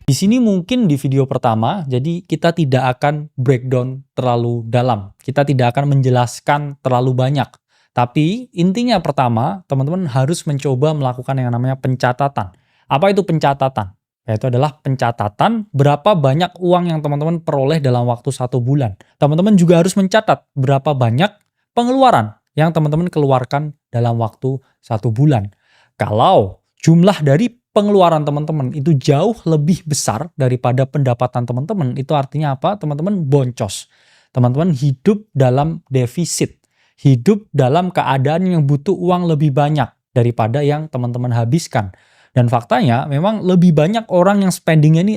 Di sini mungkin di video pertama, jadi kita tidak akan breakdown terlalu dalam. Kita tidak akan menjelaskan terlalu banyak. Tapi intinya pertama, teman-teman harus mencoba melakukan yang namanya pencatatan. Apa itu pencatatan? Yaitu adalah pencatatan berapa banyak uang yang teman-teman peroleh dalam waktu 1 bulan. Teman-teman juga harus mencatat berapa banyak pengeluaran yang teman-teman keluarkan dalam waktu 1 bulan. Kalau jumlah dari pengeluaran teman-teman itu jauh lebih besar daripada pendapatan teman-teman, itu artinya apa? Teman-teman boncos. Teman-teman hidup dalam defisit. Hidup dalam keadaan yang butuh uang lebih banyak daripada yang teman-teman habiskan. Dan faktanya memang lebih banyak orang yang spendingnya ini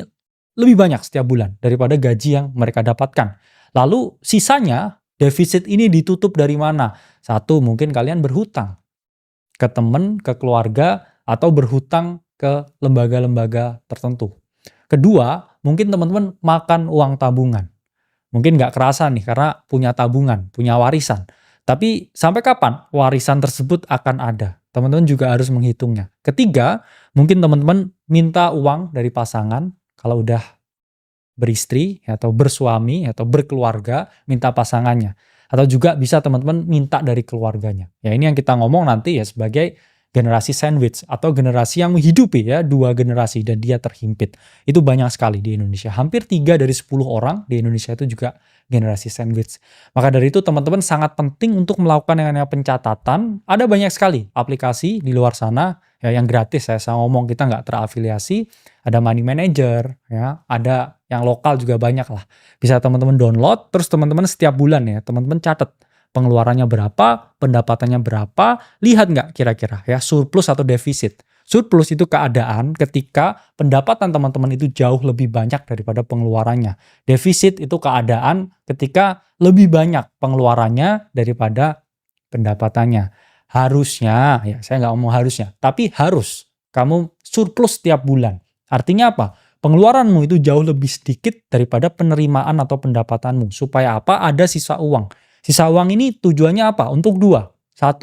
lebih banyak setiap bulan daripada gaji yang mereka dapatkan. Lalu sisanya defisit ini ditutup dari mana? Satu, mungkin kalian berhutang ke teman, ke keluarga, atau berhutang ke lembaga-lembaga tertentu. Kedua, mungkin teman-teman makan uang tabungan. Mungkin nggak kerasa nih karena punya tabungan, punya warisan. Tapi sampai kapan warisan tersebut akan ada? Teman-teman juga harus menghitungnya. Ketiga, mungkin teman-teman minta uang dari pasangan kalau udah beristri atau bersuami atau berkeluarga, minta pasangannya. Atau juga bisa teman-teman minta dari keluarganya. Ya ini yang kita ngomong nanti ya sebagai generasi sandwich atau generasi yang menghidupi ya 2 generasi dan dia terhimpit. Itu banyak sekali di Indonesia. Hampir 3 dari 10 orang di Indonesia itu juga generasi sandwich. Maka dari itu teman-teman sangat penting untuk melakukan yang namanya pencatatan. Ada banyak sekali aplikasi di luar sana ya yang gratis ya. Saya ngomong kita nggak terafiliasi. Ada Money Manager ya, ada yang lokal juga banyak lah. Bisa teman-teman download terus teman-teman setiap bulan ya teman-teman catat pengeluarannya berapa, pendapatannya berapa, lihat nggak kira-kira ya surplus atau defisit. Surplus itu keadaan ketika pendapatan teman-teman itu jauh lebih banyak daripada pengeluarannya. Defisit itu keadaan ketika lebih banyak pengeluarannya daripada pendapatannya. Harusnya, ya saya nggak ngomong harusnya, tapi harus kamu surplus setiap bulan. Artinya apa? Pengeluaranmu itu jauh lebih sedikit daripada penerimaan atau pendapatanmu. Supaya apa? Ada sisa uang. Sisa uang ini tujuannya apa? Untuk 2. 1,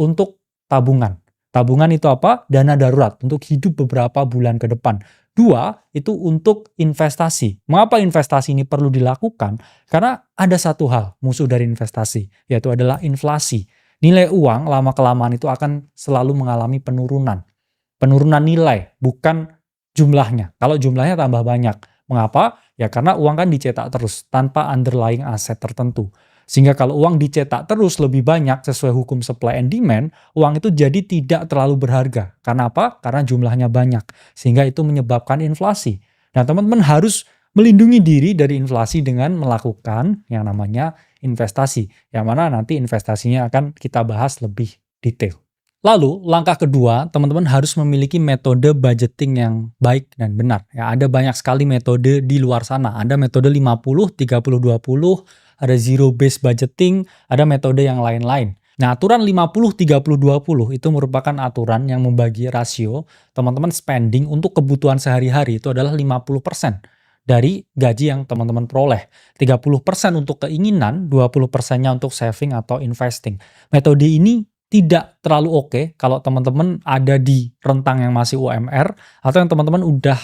untuk tabungan. Tabungan itu apa? Dana darurat untuk hidup beberapa bulan ke depan. 2, itu untuk investasi. Mengapa investasi ini perlu dilakukan? Karena ada satu hal musuh dari investasi, yaitu adalah inflasi. Nilai uang lama-kelamaan itu akan selalu mengalami penurunan. Penurunan nilai, bukan jumlahnya. Kalau jumlahnya tambah banyak. Mengapa? Ya karena uang kan dicetak terus tanpa underlying aset tertentu. Sehingga kalau uang dicetak terus lebih banyak sesuai hukum supply and demand, uang itu jadi tidak terlalu berharga. Karena apa? Karena jumlahnya banyak. Sehingga itu menyebabkan inflasi. Nah, teman-teman harus melindungi diri dari inflasi dengan melakukan yang namanya investasi. Yang mana nanti investasinya akan kita bahas lebih detail. Lalu, langkah kedua, teman-teman harus memiliki metode budgeting yang baik dan benar. Ya, ada banyak sekali metode di luar sana. Ada metode 50, 30, 20, ada zero based budgeting, ada metode yang lain-lain. Nah, aturan 50, 30, 20 itu merupakan aturan yang membagi rasio teman-teman spending untuk kebutuhan sehari-hari itu adalah 50% dari gaji yang teman-teman peroleh. 30% untuk keinginan, 20%-nya untuk saving atau investing. Metode ini tidak terlalu oke kalau teman-teman ada di rentang yang masih UMR atau yang teman-teman udah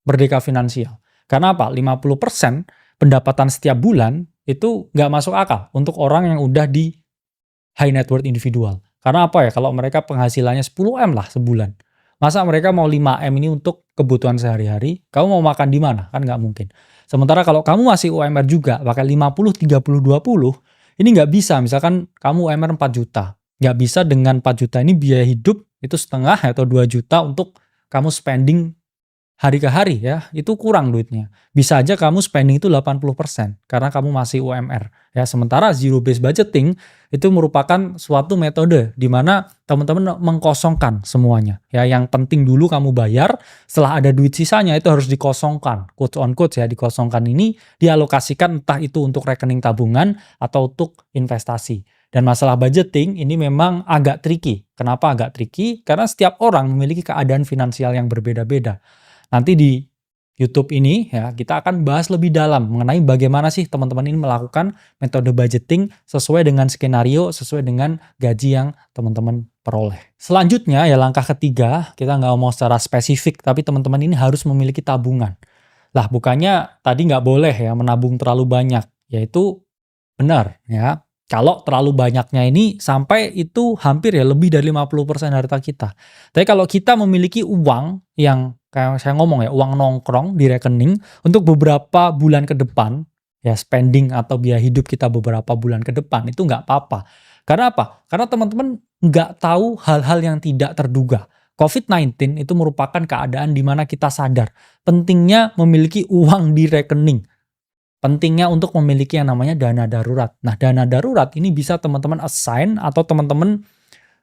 merdeka finansial. Karena apa? 50% pendapatan setiap bulan itu nggak masuk akal untuk orang yang udah di high net worth individual. Karena apa ya? Kalau mereka penghasilannya 10M lah sebulan. Masa mereka mau 5M ini untuk kebutuhan sehari-hari? Kamu mau makan di mana? Kan nggak mungkin. Sementara kalau kamu masih UMR juga, pakai 50, 30, 20, ini nggak bisa. Misalkan kamu UMR 4 juta. Nggak bisa dengan 4 juta ini biaya hidup itu setengah atau 2 juta untuk kamu spending hari ke hari ya, itu kurang duitnya. Bisa aja kamu spending itu 80% karena kamu masih UMR. Ya, sementara zero based budgeting itu merupakan suatu metode di mana teman-teman mengkosongkan semuanya. Ya, yang penting dulu kamu bayar, setelah ada duit sisanya itu harus dikosongkan. Quote on quote ya, dikosongkan ini dialokasikan entah itu untuk rekening tabungan atau untuk investasi. Dan masalah budgeting ini memang agak tricky. Kenapa agak tricky? Karena setiap orang memiliki keadaan finansial yang berbeda-beda. Nanti di YouTube ini ya kita akan bahas lebih dalam mengenai bagaimana sih teman-teman ini melakukan metode budgeting sesuai dengan skenario, sesuai dengan gaji yang teman-teman peroleh. Selanjutnya ya langkah ketiga, kita nggak ngomong secara spesifik, tapi teman-teman ini harus memiliki tabungan. Lah bukannya tadi nggak boleh ya menabung terlalu banyak, yaitu benar ya. Kalau terlalu banyaknya ini sampai itu hampir ya lebih dari 50% harta kita. Tapi kalau kita memiliki uang yang kayak saya ngomong ya, uang nongkrong di rekening untuk beberapa bulan ke depan, ya spending atau biaya hidup kita beberapa bulan ke depan itu nggak apa-apa. Karena apa? Karena teman-teman nggak tahu hal-hal yang tidak terduga. COVID-19 itu merupakan keadaan di mana kita sadar pentingnya memiliki uang di rekening. Pentingnya untuk memiliki yang namanya dana darurat. Nah, dana darurat ini bisa teman-teman assign atau teman-teman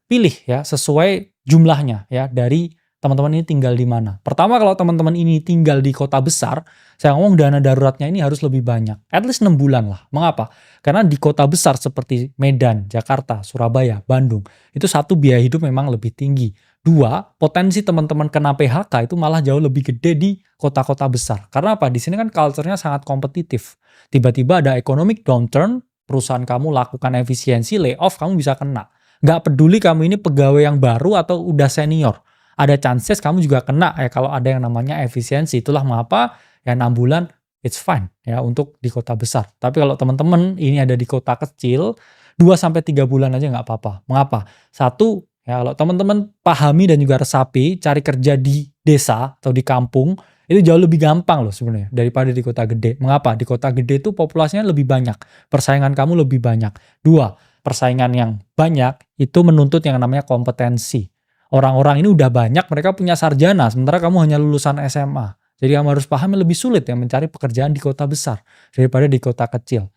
pilih ya sesuai jumlahnya ya dari teman-teman ini tinggal di mana. Pertama kalau teman-teman ini tinggal di kota besar, saya ngomong dana daruratnya ini harus lebih banyak. At least 6 bulan lah. Mengapa? Karena di kota besar seperti Medan, Jakarta, Surabaya, Bandung, itu satu biaya hidup memang lebih tinggi. Dua, potensi teman-teman kena PHK itu malah jauh lebih gede di kota-kota besar. Karena apa? Di sini kan culture-nya sangat kompetitif. Tiba-tiba ada economic downturn, perusahaan kamu lakukan efisiensi, layoff, kamu bisa kena. Nggak peduli kamu ini pegawai yang baru atau udah senior. Ada chances kamu juga kena kalau ada yang namanya efisiensi. Itulah mengapa ya 6 bulan it's fine ya untuk di kota besar. Tapi kalau teman-teman ini ada di kota kecil, 2-3 bulan aja nggak apa-apa. Mengapa? Satu, ya kalau teman-teman pahami dan juga resapi cari kerja di desa atau di kampung, itu jauh lebih gampang loh sebenarnya daripada di kota gede. Mengapa? Di kota gede itu populasinya lebih banyak, persaingan kamu lebih banyak. Dua, persaingan yang banyak itu menuntut yang namanya kompetensi. Orang-orang ini udah banyak, mereka punya sarjana, sementara kamu hanya lulusan SMA. Jadi kamu harus paham lebih sulit ya mencari pekerjaan di kota besar daripada di kota kecil.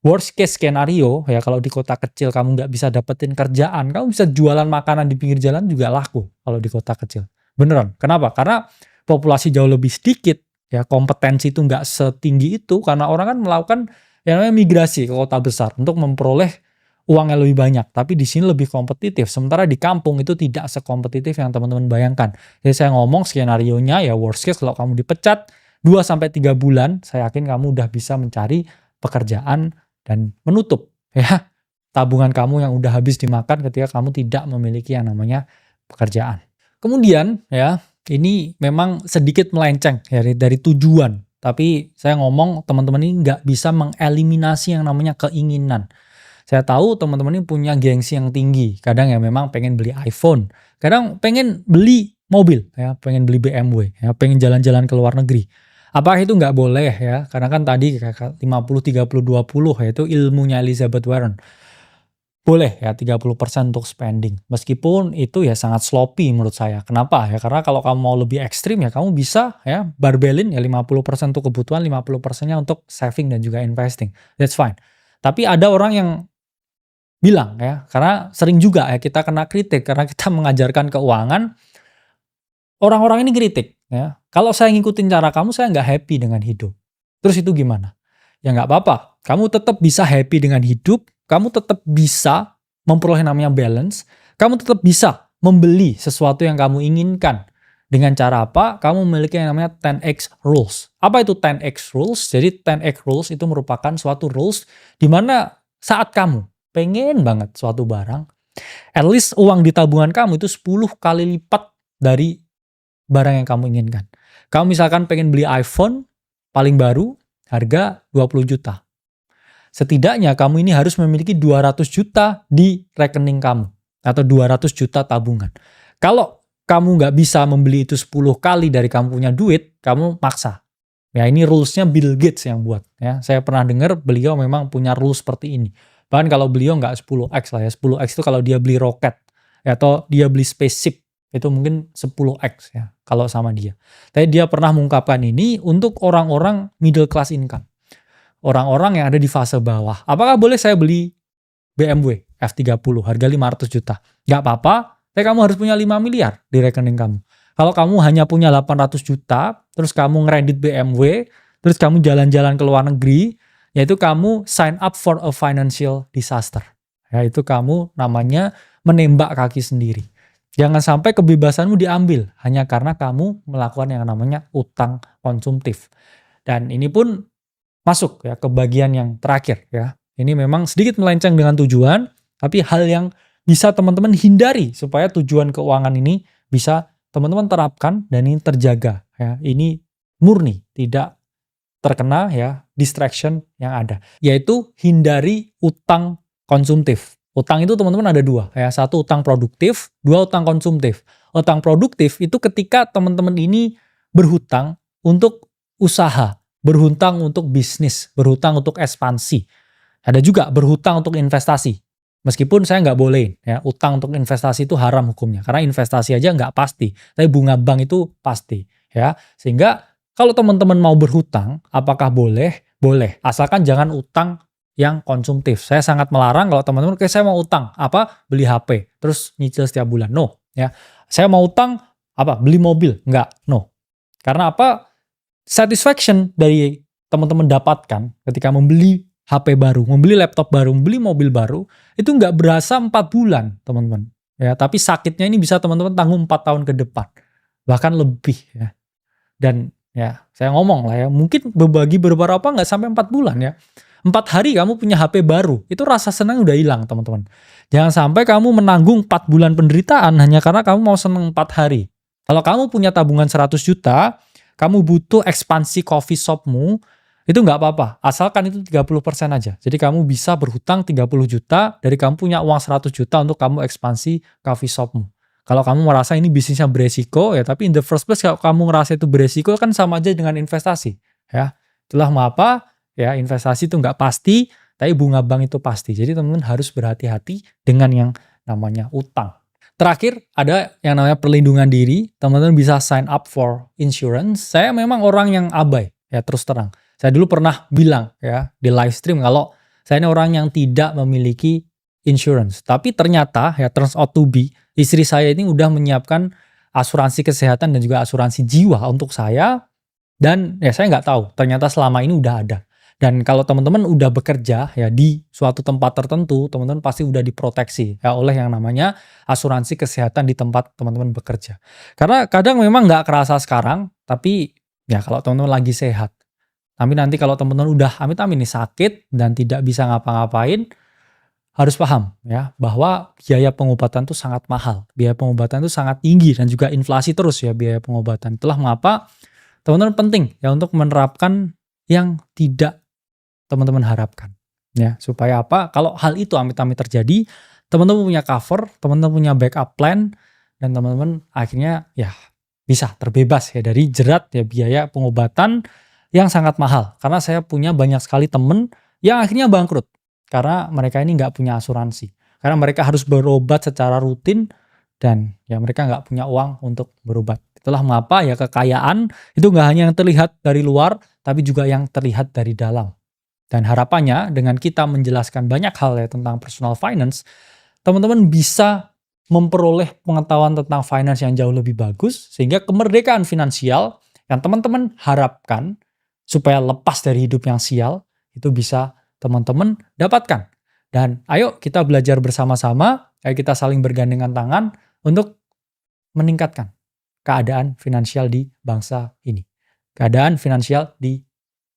Worst case skenario ya kalau di kota kecil kamu nggak bisa dapetin kerjaan, kamu bisa jualan makanan di pinggir jalan juga laku kalau di kota kecil. Beneran. Kenapa? Karena populasi jauh lebih sedikit, ya kompetensi itu nggak setinggi itu karena orang kan melakukan yang namanya migrasi ke kota besar untuk memperoleh uang yang lebih banyak. Tapi di sini lebih kompetitif. Sementara di kampung itu tidak sekompetitif yang teman-teman bayangkan. Jadi saya ngomong skenario-nya ya worst case kalau kamu dipecat 2-3 bulan, saya yakin kamu udah bisa mencari pekerjaan dan menutup ya tabungan kamu yang udah habis dimakan ketika kamu tidak memiliki yang namanya pekerjaan. Kemudian ya ini memang sedikit melenceng ya, dari tujuan. Tapi saya ngomong teman-teman ini nggak bisa mengeliminasi yang namanya keinginan. Saya tahu teman-teman ini punya gengsi yang tinggi. Kadang ya memang pengen beli iPhone. Kadang pengen beli mobil ya, pengen beli BMW ya, pengen jalan-jalan ke luar negeri. Apakah itu nggak boleh ya? Karena kan tadi 50-30-20 yaitu ilmunya Elizabeth Warren. Boleh ya 30% untuk spending. Meskipun itu ya sangat sloppy menurut saya. Kenapa? Ya karena kalau kamu mau lebih ekstrim ya kamu bisa ya barbelin ya 50% untuk kebutuhan, 50%-nya untuk saving dan juga investing. That's fine. Tapi ada orang yang bilang ya, karena sering juga ya kita kena kritik karena kita mengajarkan keuangan, orang-orang ini kritik ya. Kalau saya ngikutin cara kamu, saya nggak happy dengan hidup. Terus itu gimana? Ya nggak apa-apa. Kamu tetap bisa happy dengan hidup, kamu tetap bisa memperoleh namanya balance, kamu tetap bisa membeli sesuatu yang kamu inginkan. Dengan cara apa? Kamu memiliki yang namanya 10x rules. Apa itu 10x rules? Jadi 10x rules itu merupakan suatu rules di mana saat kamu pengen banget suatu barang, at least uang di tabungan kamu itu 10 kali lipat dari barang yang kamu inginkan. Kamu misalkan pengen beli iPhone paling baru, harga 20 juta. Setidaknya kamu ini harus memiliki 200 juta di rekening kamu. Atau 200 juta tabungan. Kalau kamu nggak bisa membeli itu 10 kali dari kamu punya duit, kamu maksa. Ya ini rules-nya Bill Gates yang buat. Ya. Saya pernah dengar beliau memang punya rules seperti ini. Bahkan kalau beliau nggak 10x lah ya. 10x itu kalau dia beli roket. Ya, atau dia beli spaceship. Itu mungkin 10x ya kalau sama dia. Tapi dia pernah mengungkapkan ini untuk orang-orang middle class income. Orang-orang yang ada di fase bawah. Apakah boleh saya beli BMW F30 harga 500 juta? Nggak apa-apa, tapi kamu harus punya 5 miliar di rekening kamu. Kalau kamu hanya punya 800 juta, terus kamu ngeredit BMW, terus kamu jalan-jalan ke luar negeri, yaitu kamu sign up for a financial disaster. Yaitu kamu namanya menembak kaki sendiri. Jangan sampai kebebasanmu diambil hanya karena kamu melakukan yang namanya utang konsumtif. Dan ini pun masuk ya ke bagian yang terakhir ya. Ini memang sedikit melenceng dengan tujuan, tapi hal yang bisa teman-teman hindari supaya tujuan keuangan ini bisa teman-teman terapkan dan ini terjaga ya. Ini murni tidak terkena ya distraction yang ada, yaitu hindari utang konsumtif. Utang itu teman-teman ada dua ya, satu utang produktif, dua utang konsumtif. Utang produktif itu ketika teman-teman ini berhutang untuk usaha, berhutang untuk bisnis, berhutang untuk ekspansi. Ada juga berhutang untuk investasi. Meskipun saya nggak bolehin ya, utang untuk investasi itu haram hukumnya, karena investasi aja nggak pasti, tapi bunga bank itu pasti ya. Sehingga kalau teman-teman mau berhutang, apakah boleh? Boleh, asalkan jangan utang yang konsumtif. Saya sangat melarang kalau teman-teman, oke saya mau utang, apa? Beli HP, terus nyicil setiap bulan. No, ya. Saya mau utang, apa? Beli mobil. Enggak, no. Karena apa? Satisfaction dari teman-teman dapatkan ketika membeli HP baru, membeli laptop baru, membeli mobil baru, itu nggak berasa 4 bulan, teman-teman. Ya, tapi sakitnya ini bisa teman-teman tanggung 4 tahun ke depan. Bahkan lebih, ya. Dan ya, saya ngomong lah ya, mungkin berbagi beberapa nggak sampai 4 bulan ya. 4 hari kamu punya HP baru, itu rasa senang udah hilang, teman-teman. Jangan sampai kamu menanggung 4 bulan penderitaan hanya karena kamu mau senang 4 hari. Kalau kamu punya tabungan 100 juta, kamu butuh ekspansi coffee shopmu, itu nggak apa-apa, asalkan itu 30% aja. Jadi kamu bisa berhutang 30 juta, dari kamu punya uang 100 juta untuk kamu ekspansi coffee shopmu. Kalau kamu merasa ini bisnisnya beresiko, ya tapi in the first place kalau kamu ngerasa itu beresiko kan sama aja dengan investasi. Ya, itulah mengapa ya investasi itu nggak pasti, tapi bunga bank itu pasti. Jadi teman-teman harus berhati-hati dengan yang namanya utang. Terakhir ada yang namanya perlindungan diri. Teman-teman bisa sign up for insurance. Saya memang orang yang abai, ya terus terang. Saya dulu pernah bilang ya di live stream kalau saya ini orang yang tidak memiliki insurance. Tapi ternyata ya turns out to be istri saya ini udah menyiapkan asuransi kesehatan dan juga asuransi jiwa untuk saya. Dan ya saya nggak tahu ternyata selama ini udah ada. Dan kalau teman-teman udah bekerja ya di suatu tempat tertentu, teman-teman pasti udah diproteksi ya oleh yang namanya asuransi kesehatan di tempat teman-teman bekerja. Karena kadang memang nggak kerasa sekarang, tapi ya kalau teman-teman lagi sehat. Tapi nanti kalau teman-teman udah amit-amit nih sakit dan tidak bisa ngapa-ngapain, harus paham ya bahwa biaya pengobatan itu sangat mahal. Biaya pengobatan itu sangat tinggi dan juga inflasi terus ya biaya pengobatan. Itulah mengapa teman-teman penting ya untuk menerapkan yang tidak teman-teman harapkan. Ya, supaya apa? Kalau hal itu amit-amit terjadi, teman-teman punya cover, teman-teman punya backup plan, dan teman-teman akhirnya ya bisa terbebas ya dari jerat ya biaya pengobatan yang sangat mahal. Karena saya punya banyak sekali temen yang akhirnya bangkrut. Karena mereka ini nggak punya asuransi. Karena mereka harus berobat secara rutin dan ya mereka nggak punya uang untuk berobat. Itulah mengapa ya kekayaan itu nggak hanya yang terlihat dari luar, tapi juga yang terlihat dari dalam. Dan harapannya dengan kita menjelaskan banyak hal ya tentang personal finance, teman-teman bisa memperoleh pengetahuan tentang finance yang jauh lebih bagus, sehingga kemerdekaan finansial yang teman-teman harapkan supaya lepas dari hidup yang sial, itu bisa teman-teman dapatkan. Dan ayo kita belajar bersama-sama, ayo kita saling bergandengan tangan untuk meningkatkan keadaan finansial di bangsa ini. Keadaan finansial di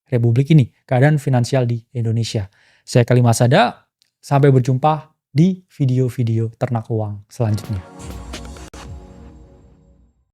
Republik ini, keadaan finansial di Indonesia. Saya Kali Masada, sampai berjumpa di video-video Ternak Uang selanjutnya.